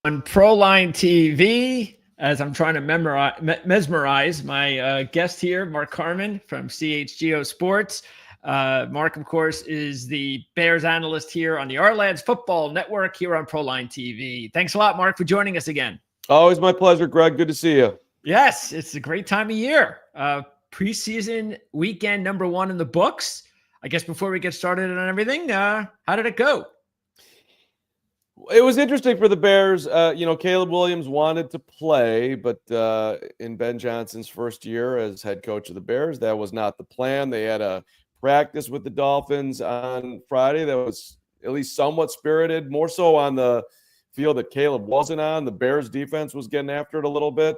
on Proline TV as I'm trying to mesmerize my guest here, Mark Carman from CHGO Sports. Mark, of course, is the Bears analyst here on the Our Football Network here on Proline TV. Thanks a lot, Mark, for joining us again. Always my pleasure, Greg. Good to see you. Yes, it's a great time of year. Preseason weekend number one in the books. I guess before we get started on everything, how did it go? It was interesting for the Bears. Caleb Williams wanted to play, but in Ben Johnson's first year as head coach of the Bears, that was not the plan. They had a practice with the Dolphins on Friday that was at least somewhat spirited, more so on the field that Caleb wasn't on. The Bears defense was getting after it a little bit.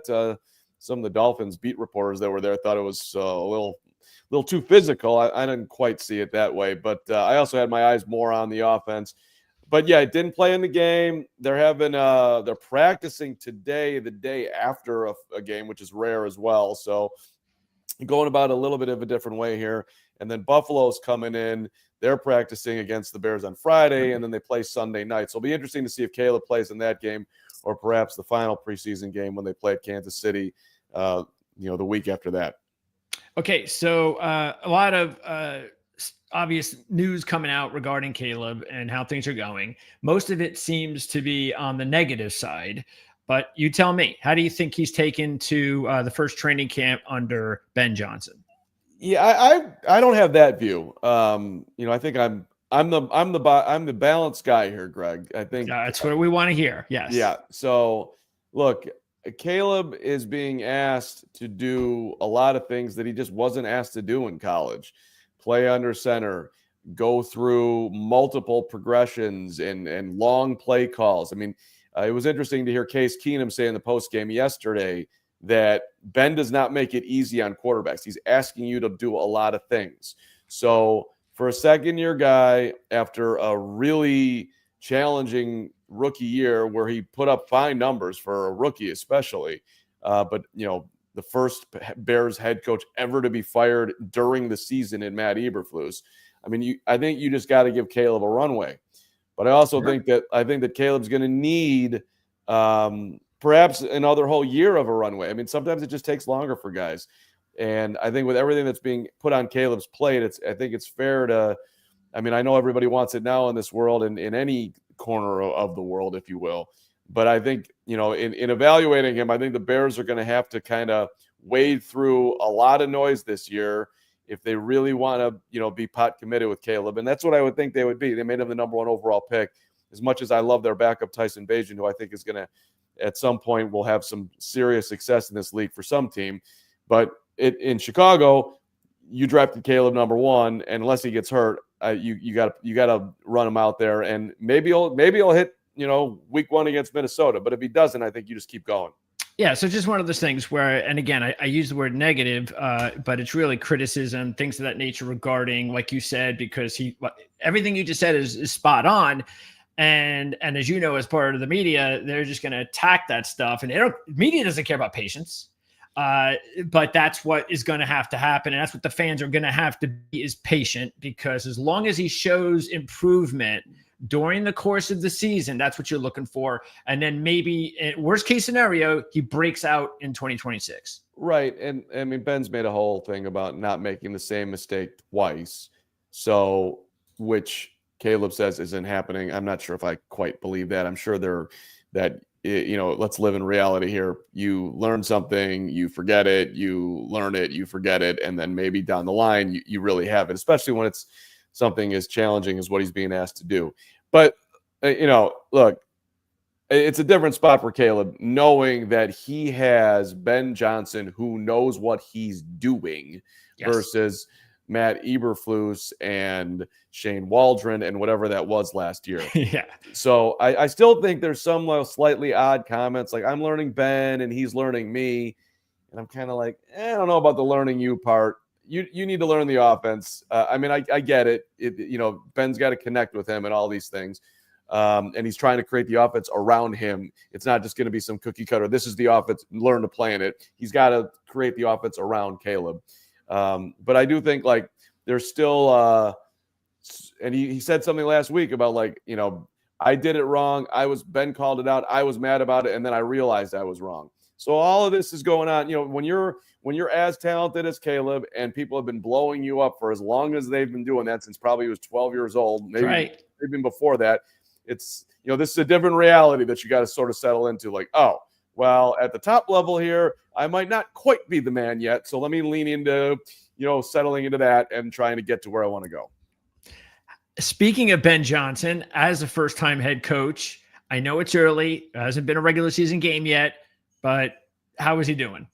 Some of the Dolphins beat reporters that were there thought it was a little too physical. I didn't quite see it that way, but I also had my eyes more on the offense. But yeah, it didn't play in the game. They're practicing today, the day after a game, which is rare as well. So going about a little bit of a different way here. And then Buffalo's coming in. They're practicing against the Bears on Friday, and then they play Sunday night. So it'll be interesting to see if Caleb plays in that game or perhaps the final preseason game when they play at Kansas City, the week after that. Okay, so a lot of obvious news coming out regarding Caleb and how things are going. Most of it seems to be on the negative side, but you tell me, how do you think he's taken to the first training camp under Ben Johnson? Yeah, I don't have that view. I think I'm the balanced guy here, Greg. I think that's what we want to hear. Yes. Yeah. So look, Caleb is being asked to do a lot of things that he just wasn't asked to do in college. Play under center, go through multiple progressions and long play calls. I mean, it was interesting to hear Case Keenum say in the postgame yesterday that Ben does not make it easy on quarterbacks. He's asking you to do a lot of things. So for a second-year guy, after a really challenging rookie year where he put up fine numbers for a rookie especially, but the first Bears head coach ever to be fired during the season in Matt Eberflus. I think you just got to give Caleb a runway. But I also think that Caleb's going to need perhaps another whole year of a runway. I mean, sometimes it just takes longer for guys. And I think with everything that's being put on Caleb's plate, I think it's fair to – I know everybody wants it now in this world and in any corner of the world, if you will. But I think, in evaluating him, I think the Bears are going to have to kind of wade through a lot of noise this year if they really want to, be pot committed with Caleb. And that's what I would think they would be. They made him the number one overall pick. As much as I love their backup, Tyson Bagent, who I think is going to, at some point, will have some serious success in this league for some team. But in Chicago, you drafted Caleb number one, and unless he gets hurt, you got to run him out there. And maybe he'll hit, week one against Minnesota. But if he doesn't, I think you just keep going. Yeah, so just one of those things where, and again, I use the word negative, but it's really criticism, things of that nature regarding, like you said, because everything you just said is spot on. And as you know, as part of the media, they're just going to attack that stuff. And media doesn't care about patience. But that's what is going to have to happen. And that's what the fans are going to have to be, is patient, because as long as he shows improvement during the course of the season, that's what you're looking for. And then maybe worst case scenario, he breaks out in 2026. Right. And Ben's made a whole thing about not making the same mistake twice. So, which Caleb says isn't happening. I'm not sure if I quite believe that. I'm sure let's live in reality here. You learn something, you forget it, you learn it, you forget it. And then maybe down the line, you really have it, especially when it's something as challenging as what he's being asked to do. But, look, it's a different spot for Caleb, knowing that he has Ben Johnson, who knows what he's doing, yes, versus Matt Eberflus and Shane Waldron and whatever that was last year. Yeah. So I still think there's some slightly odd comments, like I'm learning Ben and he's learning me. And I'm kind of like, I don't know about the learning you part. You need to learn the offense. I get it. Ben's got to connect with him and all these things. And he's trying to create the offense around him. It's not just going to be some cookie cutter. This is the offense. Learn to play in it. He's got to create the offense around Caleb. But I do think there's still and he said something last week about I did it wrong. Ben called it out. I was mad about it, and then I realized I was wrong. So all of this is going on. When you're as talented as Caleb, and people have been blowing you up for as long as they've been doing that since probably he was 12 years old, maybe even before that. It's this is a different reality that you got to sort of settle into. Like, oh, well, at the top level here, I might not quite be the man yet. So let me lean into settling into that and trying to get to where I want to go. Speaking of Ben Johnson, as a first-time head coach, I know it's early. It hasn't been a regular season game yet, but how is he doing?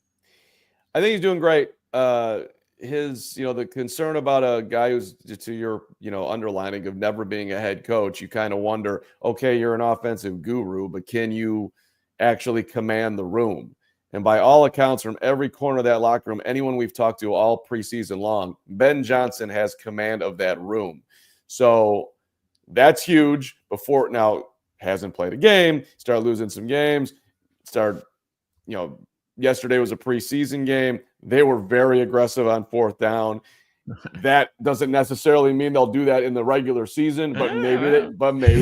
I think he's doing great. The concern about a guy who's, to your, underlining of never being a head coach, you kind of wonder, okay, you're an offensive guru, but can you actually command the room? And by all accounts, from every corner of that locker room, anyone we've talked to all preseason long, Ben Johnson has command of that room. So that's huge. Now, hasn't played a game, started losing some games, yesterday was a preseason game. They were very aggressive on fourth down. That doesn't necessarily mean they'll do that in the regular season, but maybe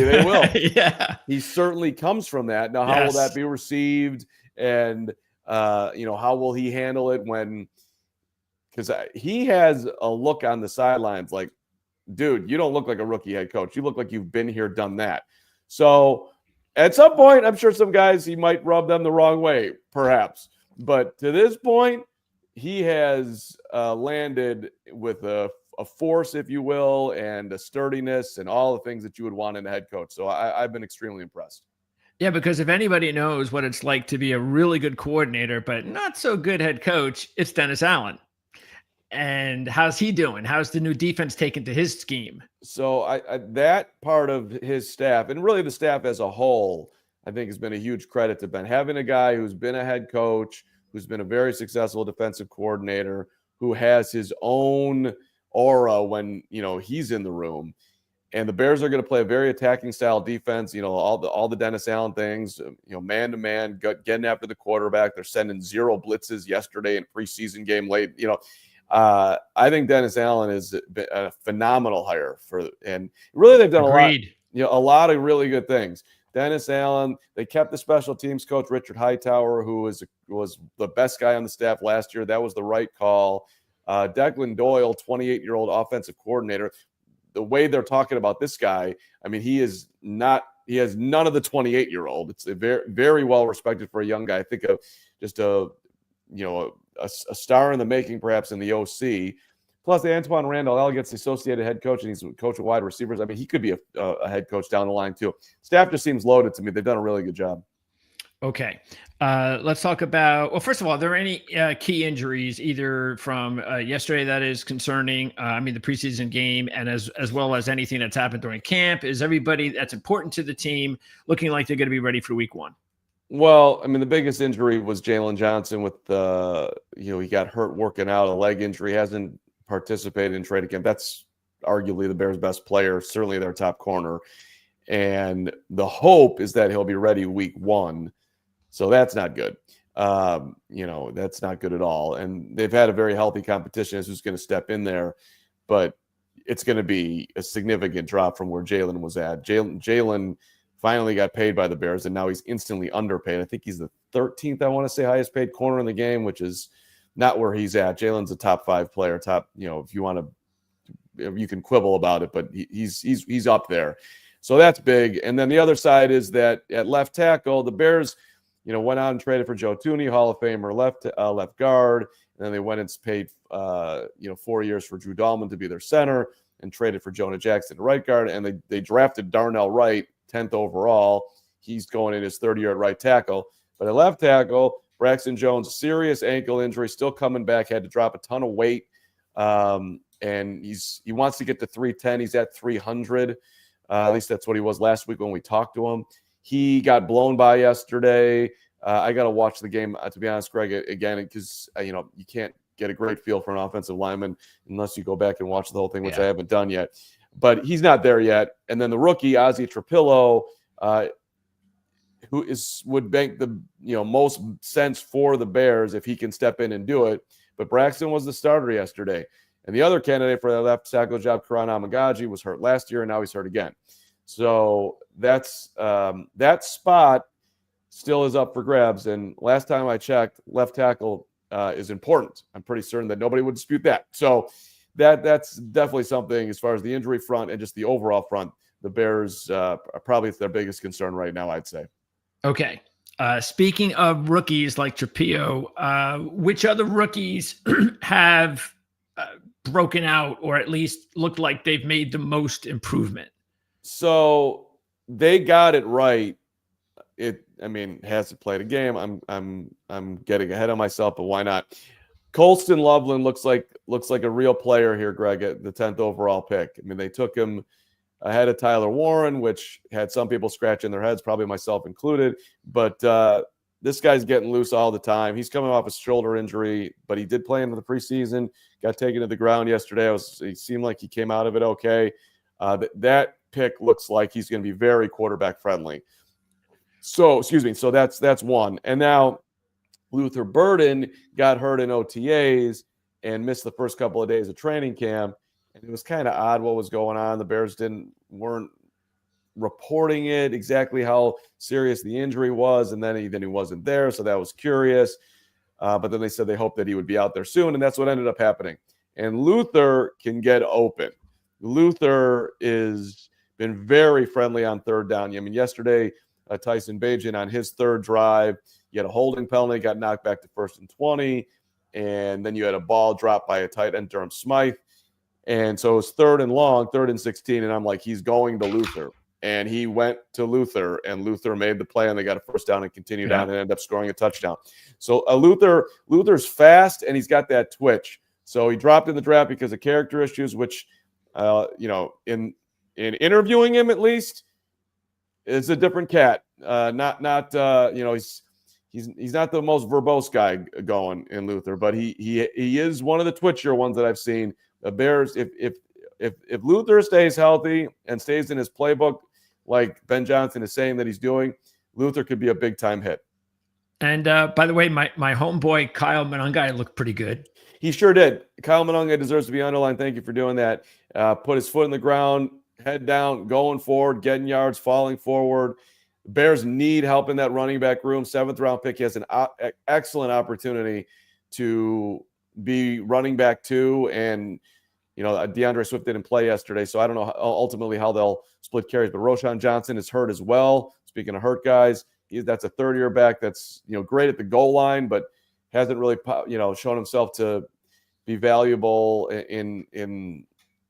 they will. Yeah. He certainly comes from that. Now, how will that be received? And, how will he handle it because he has a look on the sidelines like, dude, you don't look like a rookie head coach. You look like you've been here, done that. So at some point, I'm sure some guys, he might rub them the wrong way, perhaps. But to this point, he has landed with a force, if you will, and a sturdiness and all the things that you would want in a head coach. So I've been extremely impressed. Yeah, because if anybody knows what it's like to be a really good coordinator, but not so good head coach, it's Dennis Allen. And how's he doing? How's the new defense taken to his scheme? So that part of his staff, and really the staff as a whole, I think has been a huge credit to Ben. Having a guy who's been a head coach, who's been a very successful defensive coordinator, who has his own aura when, he's in the room. And the Bears are going to play a very attacking style defense, all the Dennis Allen things, man-to-man, getting after the quarterback. They're sending 0 blitzes yesterday in preseason game late, I think Dennis Allen is a phenomenal hire and really they've done a lot of really good things. Dennis Allen, they kept the special teams coach, Richard Hightower, who was the best guy on the staff last year. That was the right call. Declan Doyle, 28-year-old offensive coordinator. The way they're talking about this guy, he has none of the 28-year-old. It's very, very well respected for a young guy. I think of just a star in the making, perhaps, in the OC. Plus, Antoine Randall gets the associated head coach, and he's a coach of wide receivers. He could be a head coach down the line, too. Staff just seems loaded to me. They've done a really good job. Okay. Let's talk about, well, first of all, are there any key injuries, either from yesterday that is concerning, the preseason game, and as well as anything that's happened during camp? Is everybody that's important to the team looking like they're going to be ready for week 1? Well, the biggest injury was Jalen Johnson with he got hurt working out, a leg injury, hasn't participated in training camp. That's arguably the Bears' best player, certainly their top corner. And the hope is that he'll be ready week 1. So that's not good. That's not good at all. And they've had a very healthy competition as who's going to step in there. But it's going to be a significant drop from where Jalen was at. Jalen finally got paid by the Bears, and now he's instantly underpaid. I think he's the 13th, I want to say, highest paid corner in the game, which is not where he's at. Jalen's a top 5 player, if you want to, you can quibble about it, but he's up there. So that's big. And then the other side is that at left tackle, the Bears, went out and traded for Joe Thuney, Hall of Famer left guard. And then they went and paid, 4 years for Drew Dahlman to be their center and traded for Jonah Jackson, right guard. And they drafted Darnell Wright, 10th overall. He's going in his third year at right tackle. But at left tackle, Braxton Jones, serious ankle injury, still coming back, had to drop a ton of weight. And he wants to get to 310. He's at 300. At least that's what he was last week when we talked to him. He got blown by yesterday. I got to watch the game, to be honest, Greg, again, because, you can't get a great feel for an offensive lineman unless you go back and watch the whole thing, which I haven't done yet. But he's not there yet. And then the rookie, Ozzie Trapillo, would make the most sense for the Bears if he can step in and do it. But Braxton was the starter yesterday. And the other candidate for that left tackle job, Karan Amagaji, was hurt last year, and now he's hurt again. So that's that spot still is up for grabs. And last time I checked, left tackle is important. I'm pretty certain that nobody would dispute that. So that's definitely something as far as the injury front and just the overall front. The Bears probably it's their biggest concern right now, I'd say. Okay. Speaking of rookies like Trapio, which other rookies have broken out or at least looked like they've made the most improvement? So they got it right. Hasn't played a game. I'm getting ahead of myself, but why not? Colston Loveland looks like a real player here, Greg, at the 10th overall pick. I mean, they took him ahead of Tyler Warren, which had some people scratching their heads, probably myself included. But this guy's getting loose all the time. He's coming off a shoulder injury, but he did play into the preseason. Got taken to the ground yesterday. It seemed like he came out of it okay. That pick looks like he's going to be very quarterback friendly. So that's one. And now Luther Burden got hurt in OTAs and missed the first couple of days of training camp. And it was kind of odd what was going on. The Bears weren't reporting it exactly how serious the injury was, and then he wasn't there, so that was curious. But then they said they hoped that he would be out there soon, and that's what ended up happening. And Luther can get open. Luther is been very friendly on third down. I mean, yesterday Tyson Bagent on his third drive, you had a holding penalty, got knocked back to 1st and 20, and then you had a ball dropped by a tight end, Durham Smythe. And so it was 3rd and long, 3rd and 16, and I'm like, he's going to Luther. And he went to Luther, and Luther made the play, and they got a first down and continued on and ended up scoring a touchdown. So Luther's fast, and he's got that twitch. So he dropped in the draft because of character issues, which, in interviewing him at least, is a different cat. He's not the most verbose guy going in Luther, but he is one of the twitchier ones that I've seen. The Bears, if Luther stays healthy and stays in his playbook, like Ben Johnson is saying that he's doing, Luther could be a big time hit. And by the way, my homeboy Kyle Monangai looked pretty good. He sure did. Kyle Monangai deserves to be underlined. Thank you for doing that. Put his foot in the ground, head down, going forward, getting yards, falling forward. The Bears need help in that running back room. 7th round pick. He has an excellent opportunity to be running back 2. And, DeAndre Swift didn't play yesterday, so I don't know ultimately how they'll split carries. But Roshan Johnson is hurt as well. Speaking of hurt guys, that's a third-year back that's, great at the goal line, but hasn't really, shown himself to be valuable in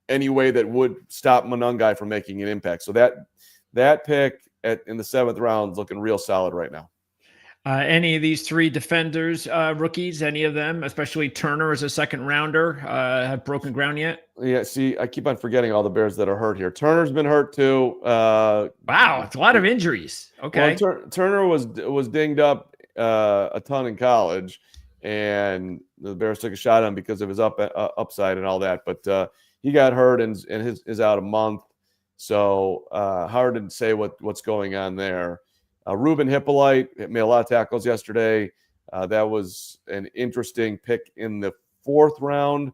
any way that would stop Monangai from making an impact. So that pick in the 7th round is looking real solid right now. Any of these 3 defenders, rookies, any of them, especially Turner as a 2nd rounder, have broken ground yet? Yeah, see, I keep on forgetting all the Bears that are hurt here. Turner's been hurt too. Wow, it's a lot of injuries. Okay. Well, Turner was dinged up a ton in college, and the Bears took a shot on him because of his upside and all that. But he got hurt and is out a month. So hard to say what's going on there. Ruben Hippolyte made a lot of tackles yesterday. That was an interesting pick in the 4th round.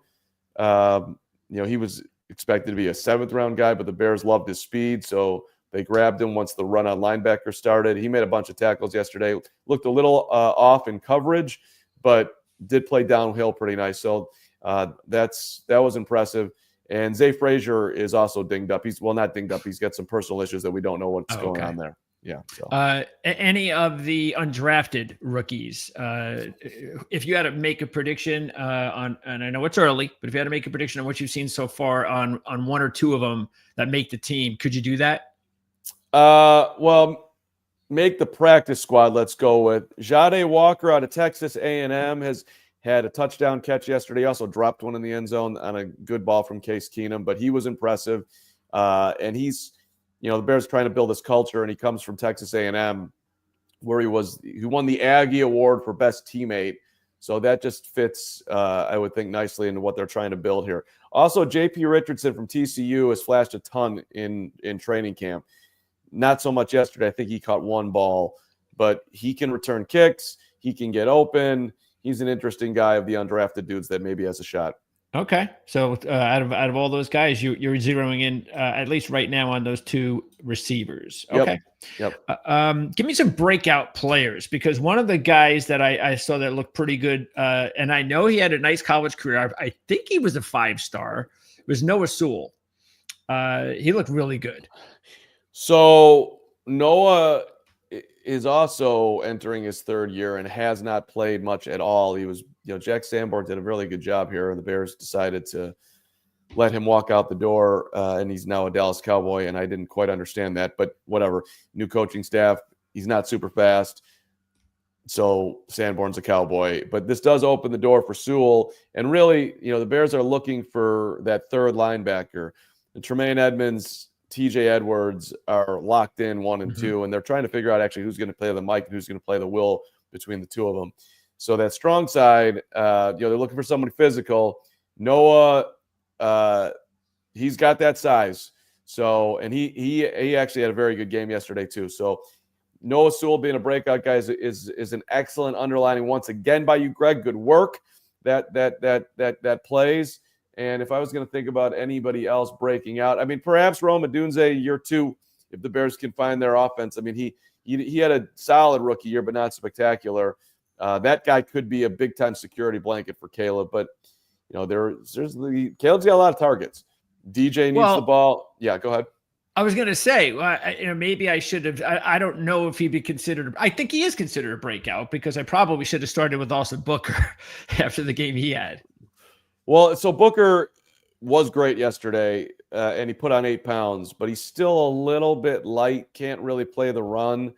He was expected to be a 7th round guy, but the Bears loved his speed, so they grabbed him once the run on linebacker started. He made a bunch of tackles yesterday. Looked a little off in coverage, but did play downhill pretty nice. So that was impressive. And Zay Frazier is also dinged up. He's not dinged up. He's got some personal issues that we don't know what's going on there. Yeah. So. Any of the undrafted rookies, if you had to make a prediction and I know it's early, but if you had to make a prediction on what you've seen so far on 1 or 2 of them that make the team, could you do that? Well, make the practice squad. Let's go with Jade Walker out of Texas A&M has had a touchdown catch yesterday. He also dropped one in the end zone on a good ball from Case Keenum, but he was impressive. And he's, the Bears trying to build this culture, and he comes from Texas A&M, where he won the Aggie Award for best teammate. So that just fits, I would think, nicely into what they're trying to build here. Also, J.P. Richardson from TCU has flashed a ton in training camp. Not so much yesterday. I think he caught 1 ball, but he can return kicks. He can get open. He's an interesting guy of the undrafted dudes that maybe has a shot. Okay, so out of all those guys, you're zeroing in at least right now on those 2 receivers. Yep. Okay. Yep. Give me some breakout players, because one of the guys that I saw that looked pretty good, and I know he had a nice college career. I think he was a 5-star. Was Noah Sewell. He looked really good. So Noah is also entering his third year and has not played much at all. He was, Jack Sanborn did a really good job here, and the Bears decided to let him walk out the door, and he's now a Dallas Cowboy, and I didn't quite understand that, but whatever. New coaching staff. He's not super fast, so Sanborn's a Cowboy. But this does open the door for Sewell, and really, the Bears are looking for that third linebacker. And Tremaine Edmonds, TJ Edwards are locked in 1 and 2, and they're trying to figure out actually who's going to play the Mike and who's going to play the Will between the two of them. So that strong side, they're looking for somebody physical. Noah, he's got that size. So, and he actually had a very good game yesterday too. So Noah Sewell being a breakout guy is an excellent underlining once again by you, Greg. Good work that plays. And if I was going to think about anybody else breaking out, I mean, perhaps Rome Odunze year 2, if the Bears can find their offense. I mean, he had a solid rookie year, but not spectacular. That guy could be a big time security blanket for Caleb. But Caleb's got a lot of targets. DJ needs the ball. Yeah, go ahead. I was going to say, maybe I should have. I don't know if he'd be considered. I think he is considered a breakout, because I probably should have started with Austin Booker after the game he had. Well, so Booker was great yesterday, and he put on 8 pounds, but he's still a little bit light. Can't really play the run.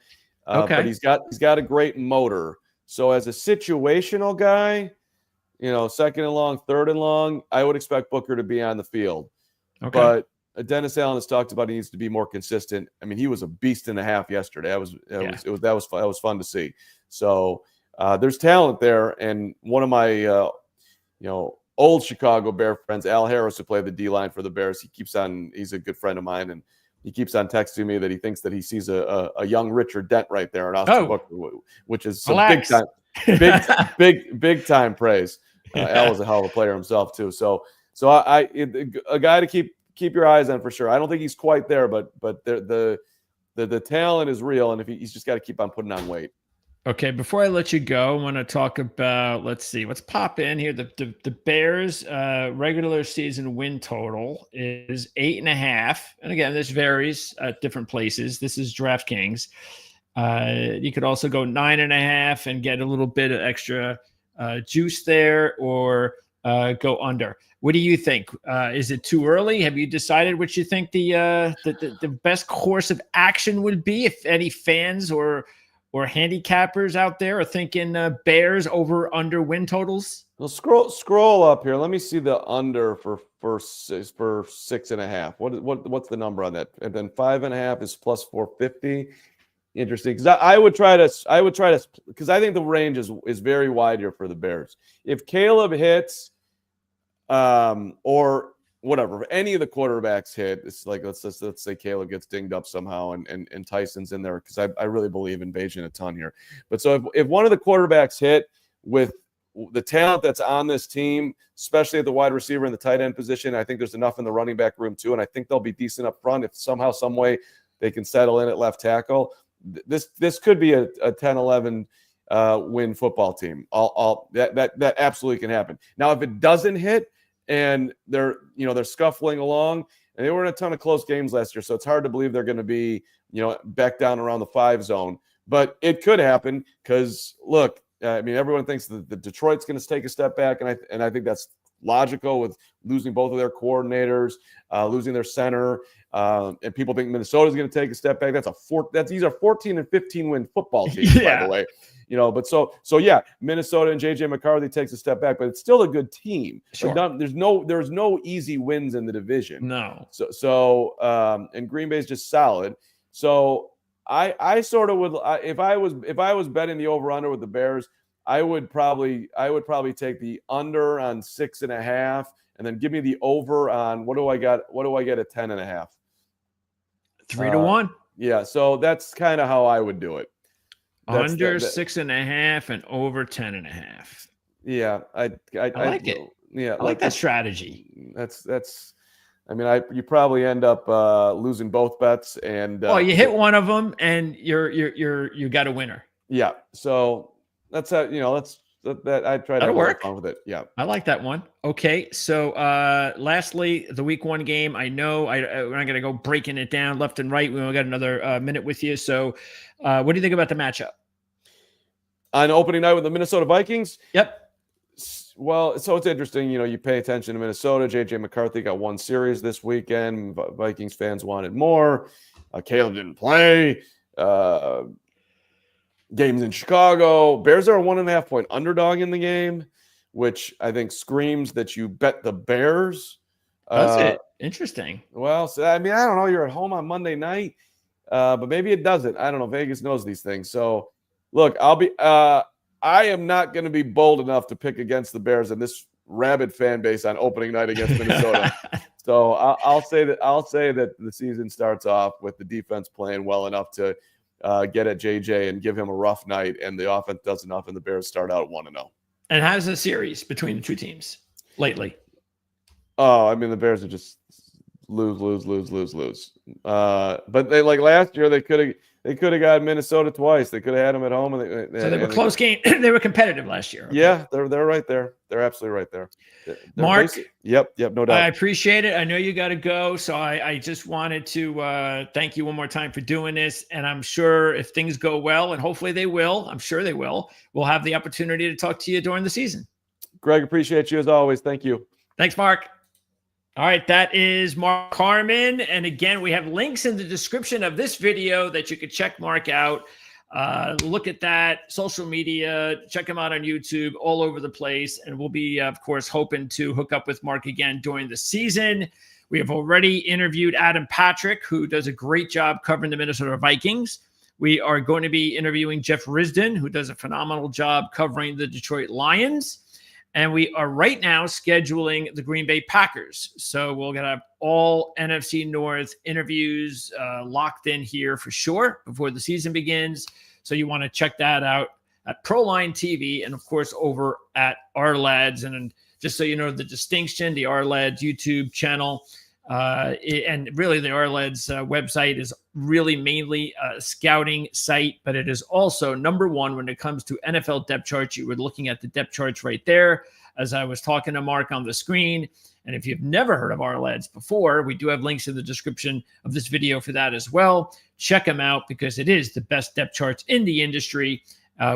Okay. But he's got a great motor. So as a situational guy, second and long, third and long, I would expect Booker to be on the field. Okay. But Dennis Allen has talked about he needs to be more consistent. I mean, he was a beast and a half yesterday. That was fun to see. So there's talent there, and one of my old Chicago Bear friends, Al Harris, who played the D-line for the Bears, he's a good friend of mine, and he keeps on texting me that he thinks that he sees a young Richard Dent right there in Austin Booker, which is some big time praise. Al was a hell of a player himself too. So a guy to keep your eyes on for sure. I don't think he's quite there, but the talent is real, and if he's just got to keep on putting on weight. Okay, before I let you go, I want to talk about, let's see, let's pop in here. The Bears regular season win total is 8.5. And again, this varies at different places. This is DraftKings. You could also go 9.5 and get a little bit of extra juice there, or go under. What do you think? Is it too early? Have you decided what you think the best course of action would be? If any fans or handicappers out there are thinking Bears over under win totals? Well, scroll up here. Let me see the under for 6.5. What's the number on that? And then 5.5 is plus 450. Interesting, because I would try to because I think the range is very wide here for the Bears. If Caleb hits, or whatever, if any of the quarterbacks hit, it's like let's say Caleb gets dinged up somehow and Tyson's in there, because I really believe in Bayesian a ton here. But so if one of the quarterbacks hit with the talent that's on this team, especially at the wide receiver and the tight end position, I think there's enough in the running back room too, and I think they'll be decent up front if somehow, some way they can settle in at left tackle. This could be a 10-11 win football team. That absolutely can happen. Now, if it doesn't hit and they're scuffling along, and they were in a ton of close games last year, so it's hard to believe they're going to be back down around the 5 zone. But it could happen, because look, I mean, everyone thinks that the Detroit's going to take a step back, and I think that's logical with losing both of their coordinators, losing their center, and people think Minnesota's going to take a step back. These are 14 and 15 win football teams, by the way. But so yeah, Minnesota and JJ McCarthy takes a step back, but it's still a good team. Sure. There's no easy wins in the division. No. So and Green Bay's just solid. So I sort of would, if I was betting the over under with the Bears, I would probably take the under on 6.5, and then give me the over on what do I get at 10.5? 3-1. Yeah, so that's kind of how I would do it. Under 6.5 and over 10.5. Yeah, I like it. Yeah, I like that strategy. That's I mean, you probably end up losing both bets, and Well, you hit one of them, and you got a winner. Yeah. So that's that I try to That'll have a little work. fun with it. Yeah. I like that one. Okay, so lastly, the week 1 game. I know we're not going to go breaking it down left and right. We only got another minute with you. So, what do you think about the matchup? On opening night with the Minnesota Vikings? Yep. Well, so it's interesting. You pay attention to Minnesota. J.J. McCarthy got 1 series this weekend. Vikings fans wanted more. Caleb didn't play. Games in Chicago. Bears are a 1.5-point underdog in the game, which I think screams that you bet the Bears. Does it? Interesting. Well, so, I mean, I don't know. You're at home on Monday night, but maybe it doesn't. I don't know. Vegas knows these things. So, look, I am not going to be bold enough to pick against the Bears and this rabid fan base on opening night against Minnesota. So I'll say that the season starts off with the defense playing well enough to get at JJ and give him a rough night, and the offense does enough, and the Bears start out 1-0. And how's the series between the two teams lately? Oh, I mean, the Bears are just lose. But they, like last year, they could have got Minnesota twice. They could have had them at home, and they were close game. They were competitive last year. Okay. Yeah, they're right there. They're absolutely right there. Mark, yep, no doubt. I appreciate it. I know you got to go, so I just wanted to thank you one more time for doing this. And I'm sure if things go well, and hopefully they will, I'm sure they will, we'll have the opportunity to talk to you during the season. Greg, appreciate you as always. Thank you. Thanks, Mark. All right, that is Mark Carman. And again, we have links in the description of this video that you could check Mark out. Look at that, social media, check him out on YouTube, all over the place. And we'll be, of course, hoping to hook up with Mark again during the season. We have already interviewed Adam Patrick, who does a great job covering the Minnesota Vikings. We are going to be interviewing Jeff Risdon, who does a phenomenal job covering the Detroit Lions. And we are right now scheduling the Green Bay Packers. So we're going to have all NFC North interviews locked in here for sure before the season begins. So you want to check that out at Proline TV and, of course, over at Our Lads. And just so you know the distinction, the Our Lads YouTube channel and really the Our Lads website is really mainly a scouting site, but it is also number one when it comes to NFL depth charts. You were looking at the depth charts right there as I was talking to Mark on the screen. And if you've never heard of Our Lads before, we do have links in the description of this video for that as well. Check them out because it is the best depth charts in the industry.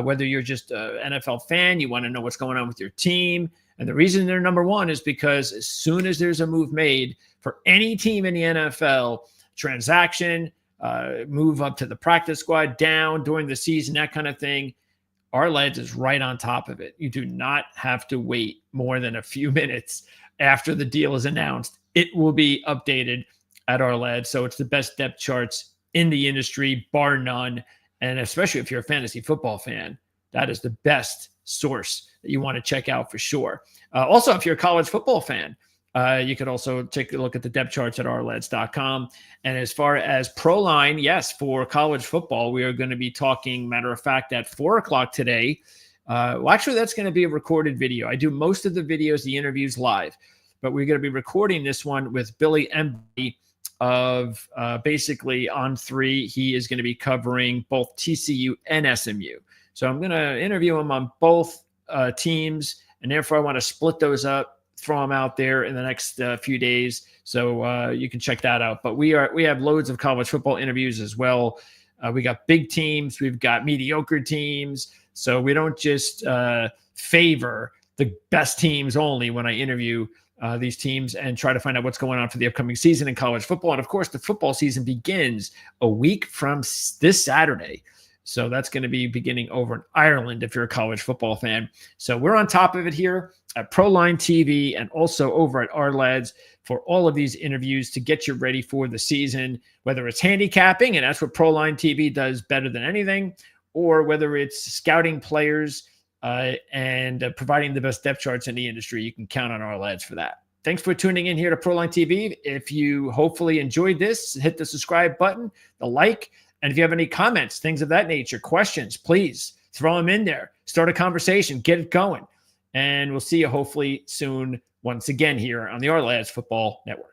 Whether you're just an NFL fan, you want to know what's going on with your team. And the reason they're number one is because as soon as there's a move made for any team in the NFL, transaction, move up to the practice squad, down during the season, that kind of thing, Our Lads is right on top of it. You do not have to wait more than a few minutes after the deal is announced. It will be updated at Our Lads. So it's the best depth charts in the industry, bar none. And especially if you're a fantasy football fan, that is the best source that you want to check out for sure. Also, if you're a college football fan, you could also take a look at the depth charts at ourlads.com. And as far as Proline, yes, for college football, we are going to be talking, matter of fact, at 4:00 today. Well, actually, that's going to be a recorded video. I do most of the videos, the interviews live, but we're going to be recording this one with Billy Embry of basically On 3. He is going to be covering both TCU and SMU. So I'm going to interview him on both teams, and therefore I want to split those up, throw them out there in the next few days. So you can check that out. But we have loads of college football interviews as well. We got big teams. We've got mediocre teams. So we don't just favor the best teams only when I interview these teams and try to find out what's going on for the upcoming season in college football. And of course, the football season begins a week from this Saturday. So that's going to be beginning over in Ireland if you're a college football fan. So we're on top of it here at Proline TV and also over at Our Lads for all of these interviews to get you ready for the season, whether it's handicapping, and that's what Proline TV does better than anything, or whether it's scouting players and providing the best depth charts in the industry. You can count on Our Lads for that. Thanks for tuning in here to Proline TV. If you hopefully enjoyed this, hit the subscribe button, the like, and if you have any comments, things of that nature, questions, please throw them in there. Start a conversation, get it going. And we'll see you hopefully soon once again here on the Our Lads Football Network.